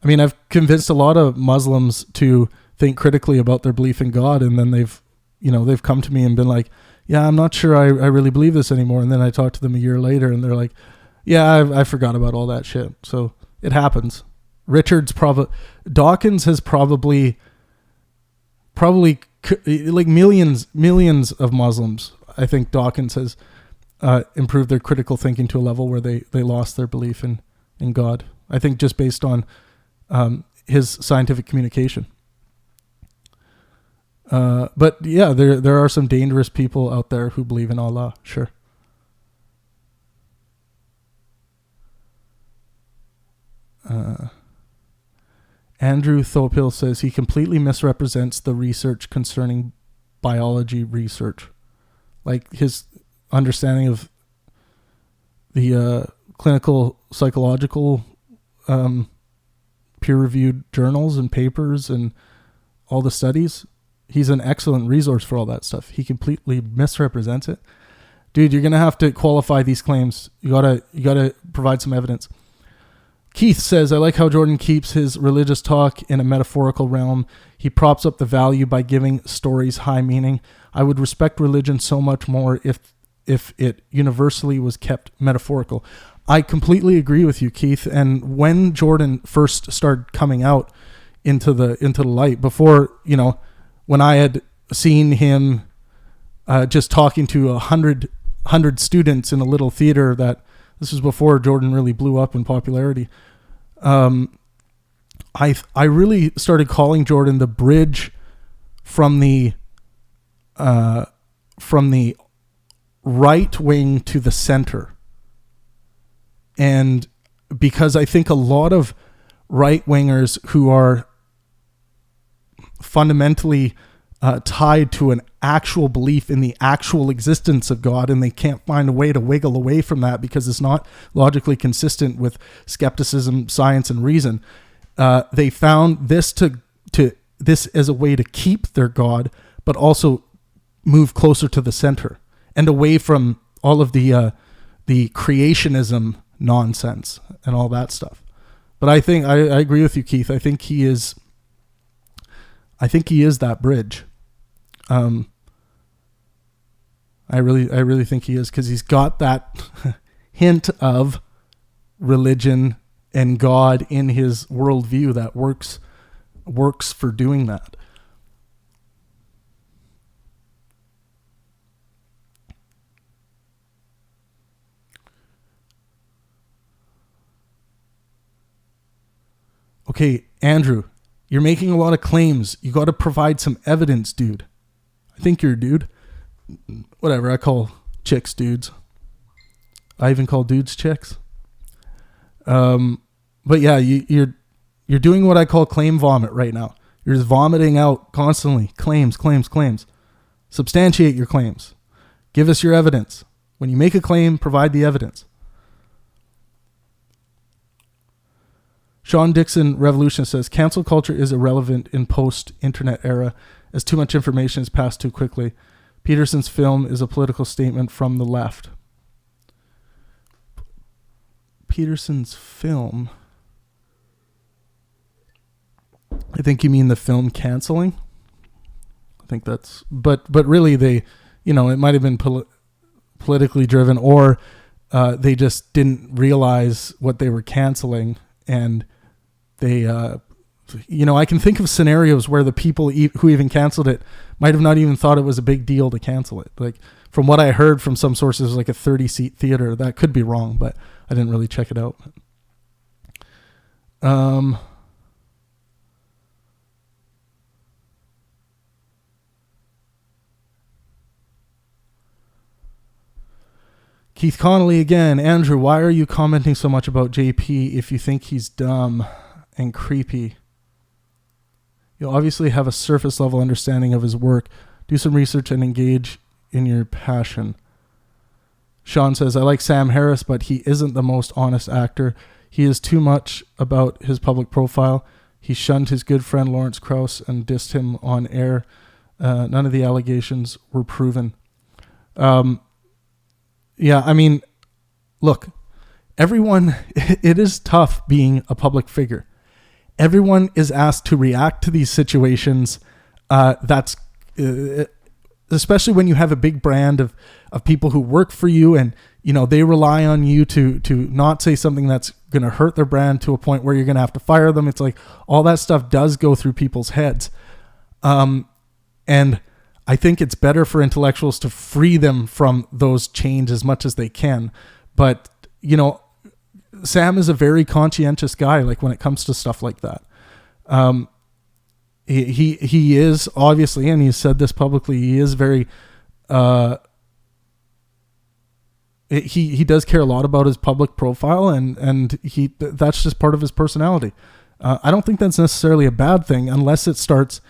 Speaker 1: mean, I've convinced a lot of Muslims to think critically about their belief in God, and then they've come to me and been like, "Yeah, I'm not sure I really believe this anymore." And then I talk to them a year later and they're like, "Yeah, I forgot about all that shit." So it happens. Dawkins has probably like millions of Muslims. I think Dawkins has improved their critical thinking to a level where they lost their belief in God. I think just based on his scientific communication. But yeah, there are some dangerous people out there who believe in Allah. Sure. Andrew Thopil says he completely misrepresents the research concerning biology research. Like his understanding of the clinical psychological peer-reviewed journals and papers and all the studies. He's an excellent resource for all that stuff. He completely misrepresents it. Dude, you're going to have to qualify these claims. You gotta provide some evidence. Keith says, I like how Jordan keeps his religious talk in a metaphorical realm. He props up the value by giving stories high meaning. I would respect religion so much more if it universally was kept metaphorical. I completely agree with you, Keith. And when Jordan first started coming out into the light, before, when I had seen him just talking to 100 students in a little theater, that this was before Jordan really blew up in popularity. I really started calling Jordan the bridge from the right wing to the center. And because I think a lot of right wingers who are fundamentally tied to an actual belief in the actual existence of God, and they can't find a way to wiggle away from that because it's not logically consistent with skepticism, science, and reason. They found this this as a way to keep their God, but also move closer to the center and away from all of the creationism nonsense and all that stuff. But I think I agree with you, Keith. I think he is that bridge. I really think he is, because he's got that hint of religion and God in his worldview that works for doing that. Okay, Andrew, you're making a lot of claims. You got to provide some evidence, dude. I think you're a dude. Whatever, I call chicks dudes. I even call dudes chicks. But yeah, you're doing what I call claim vomit right now. You're just vomiting out constantly. Claims. Substantiate your claims. Give us your evidence. When you make a claim, provide the evidence. Sean Dixon Revolution says, cancel culture is irrelevant in post-internet era as too much information is passed too quickly. Peterson's film is a political statement from the left. Peterson's film? I think you mean the film Canceling. I think that's, but really they, it might have been politically driven, or they just didn't realize what they were canceling, and they, I can think of scenarios where the people who even canceled it might have not even thought it was a big deal to cancel it. Like, from what I heard from some sources, like a 30-seat theater. That could be wrong, but I didn't really check it out. Keith Connolly again. Andrew, why are you commenting so much about JP if you think he's dumb and creepy? You obviously have a surface level understanding of his work. Do some research and engage in your passion. Sean says, I like Sam Harris, but he isn't the most honest actor. He is too much about his public profile. He shunned his good friend Lawrence Krauss and dissed him on air. None of the allegations were proven. Yeah, I mean, look, everyone, it is tough being a public figure. Everyone is asked to react to these situations. That's especially when you have a big brand of people who work for you, and they rely on you to not say something that's going to hurt their brand to a point where you're going to have to fire them. It's like all that stuff does go through people's heads. And I think it's better for intellectuals to free them from those chains as much as they can. But, Sam is a very conscientious guy, like when it comes to stuff like that. He is obviously, and he's said this publicly, he is very, he does care a lot about his public profile, and that's just part of his personality. I don't think that's necessarily a bad thing unless it starts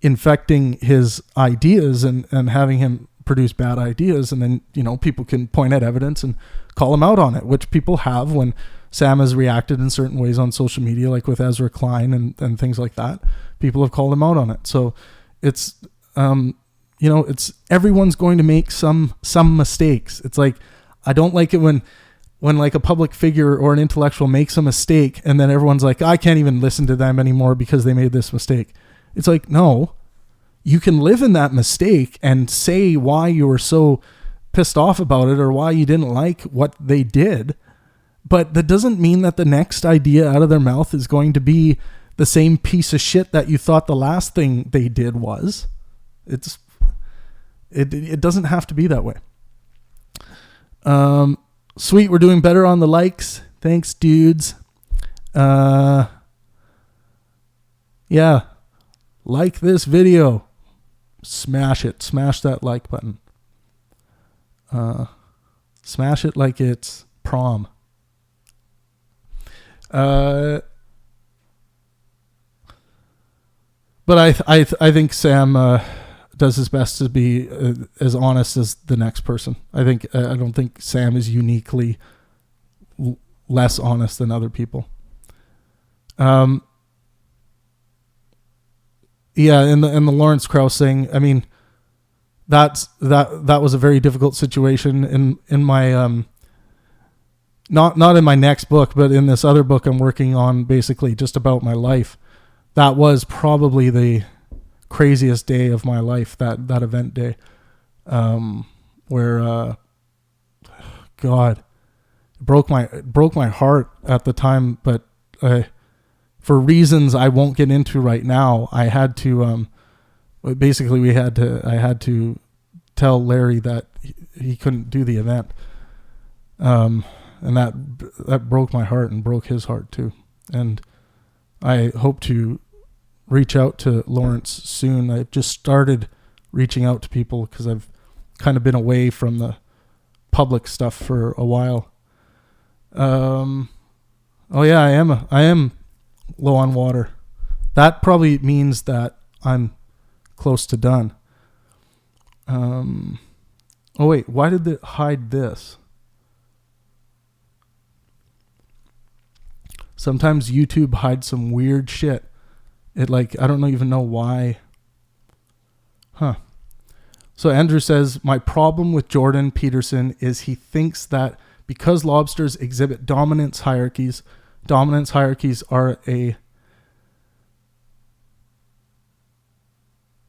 Speaker 1: infecting his ideas and having him produce bad ideas. And then, people can point at evidence and call him out on it, which people have when Sam has reacted in certain ways on social media, like with Ezra Klein and things like that. People have called him out on it. So it's, it's everyone's going to make some mistakes. It's like, I don't like it when when like a public figure or an intellectual makes a mistake and then everyone's like, I can't even listen to them anymore because they made this mistake. It's like, no, you can live in that mistake and say why you were so pissed off about it or why you didn't like what they did. But that doesn't mean that the next idea out of their mouth is going to be the same piece of shit that you thought the last thing they did was. It doesn't have to be that way. Sweet, we're doing better on the likes. Thanks, dudes. Yeah. Like this video. Smash it. Smash that like button. Smash it like it's prom. But I think Sam does his best to be as honest as the next person. I don't think Sam is uniquely less honest than other people. Yeah, and the Lawrence Krauss thing. I mean, that was a very difficult situation in my not in my next book, but in this other book I'm working on, basically just about my life. That was probably the craziest day of my life, that event day, where God, it broke my heart at the time, but for reasons I won't get into right now, I had to basically I had to tell Larry that he couldn't do the event, and that broke my heart and broke his heart too. And I hope to reach out to Lawrence soon. I've just started reaching out to people because I've kind of been away from the public stuff for a while. Oh yeah, I am low on water. That probably means that I'm close to done. Oh wait, why did it hide this? Sometimes YouTube hides some weird shit. I don't even know why. Huh. So Andrew says, my problem with Jordan Peterson is he thinks that because lobsters exhibit dominance hierarchies are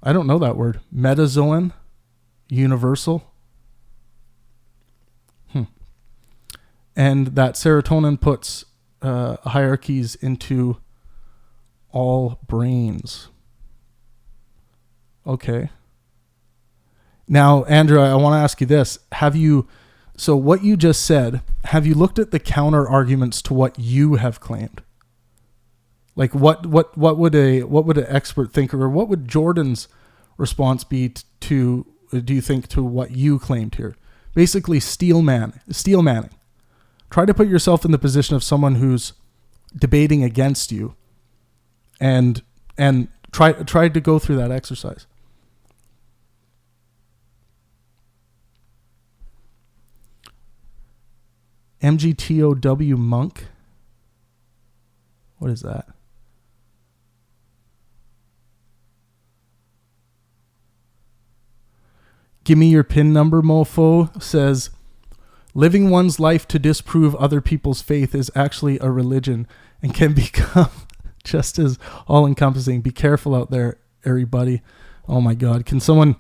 Speaker 1: I don't know that word, metazoan, universal. And that serotonin puts hierarchies into all brains. Okay. Now, Andrew, I want to ask you this. So what you just said, have you looked at the counter arguments to what you have claimed? Like what would an expert think, or what would Jordan's response be to do you think, to what you claimed here? Basically steel manning. Try to put yourself in the position of someone who's debating against you, and try to go through that exercise. MGTOW monk. What is that? Give me your PIN number, mofo. Says, living one's life to disprove other people's faith is actually a religion and can become just as all-encompassing. Be careful out there, everybody. Oh my God. Can someone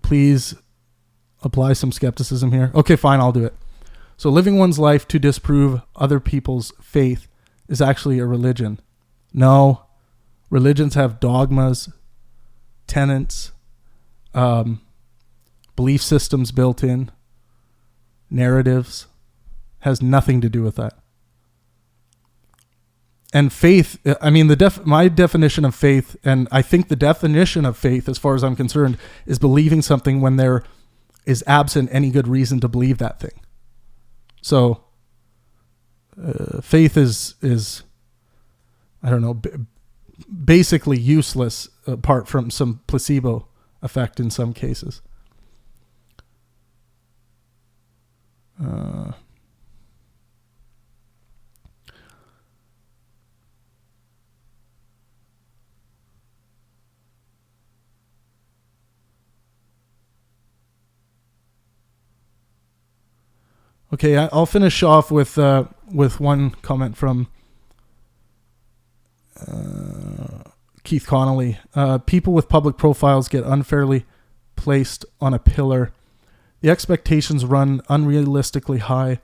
Speaker 1: please apply some skepticism here? Okay, fine, I'll do it. So living one's life to disprove other people's faith is actually a religion. No, religions have dogmas, tenets, belief systems built in, narratives. Has nothing to do with that. And faith, I mean, my definition of faith, and I think the definition of faith, as far as I'm concerned, is believing something when there is absent any good reason to believe that thing. So, faith is I don't know, basically useless apart from some placebo effect in some cases. Okay, I'll finish off with one comment from Keith Connolly. People with public profiles get unfairly placed on a pillar. The expectations run unrealistically high.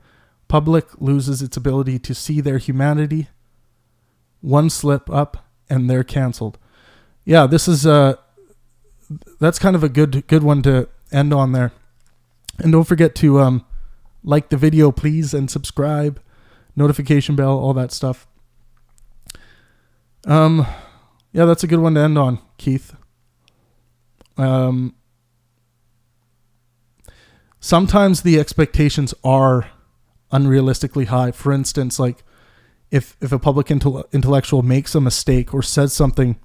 Speaker 1: Public loses its ability to see their humanity. One slip up and they're canceled. Yeah, this is that's kind of a good one to end on there. And don't forget to like the video, please, and subscribe, notification bell, all that stuff. Yeah, that's a good one to end on, Keith. Sometimes the expectations are unrealistically high. For instance, like if a public intellectual makes a mistake or says something,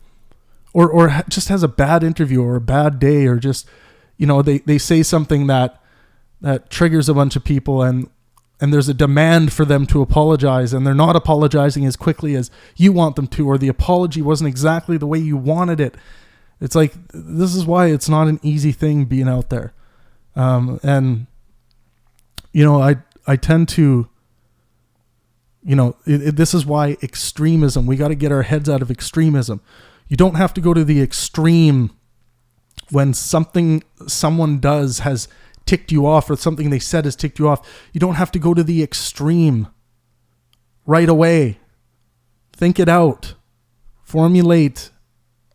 Speaker 1: or just has a bad interview or a bad day, or just, they say something that triggers a bunch of people, and there's a demand for them to apologize, and they're not apologizing as quickly as you want them to, or the apology wasn't exactly the way you wanted it. It's like, this is why it's not an easy thing being out there. I tend to, this is why extremism, we got to get our heads out of extremism. You don't have to go to the extreme when something someone does has ticked you off, or something they said has ticked you off. You don't have to go to the extreme right away. Think it out. Formulate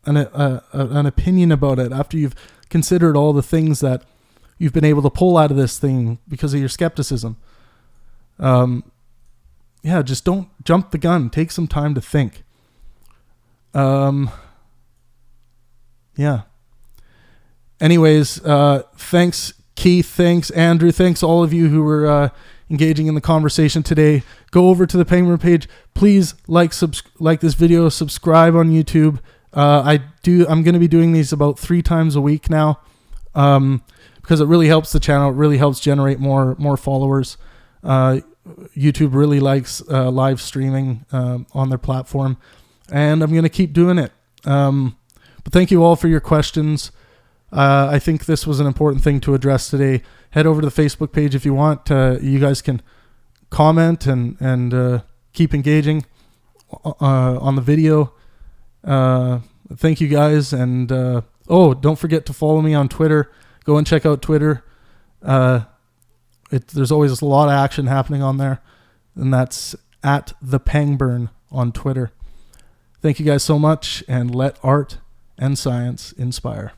Speaker 1: an opinion about it after you've considered all the things that you've been able to pull out of this thing because of your skepticism. Just don't jump the gun. Take some time to think. Anyways, thanks, Keith. Thanks, Andrew. Thanks all of you who were engaging in the conversation today. Go over to the Penguin page. Please like this video. Subscribe on YouTube. I'm going to be doing these about 3 times a week now, because it really helps the channel. It really helps generate more followers. YouTube really likes live streaming on their platform, and I'm going to keep doing it. But thank you all for your questions. I think this was an important thing to address today. Head over to the Facebook page if you want. You guys can comment and keep engaging on the video. Thank you guys. And don't forget to follow me on Twitter. Go and check out Twitter. There's always a lot of action happening on there. And that's at the Pangburn on Twitter. Thank you guys so much, and let art and science inspire.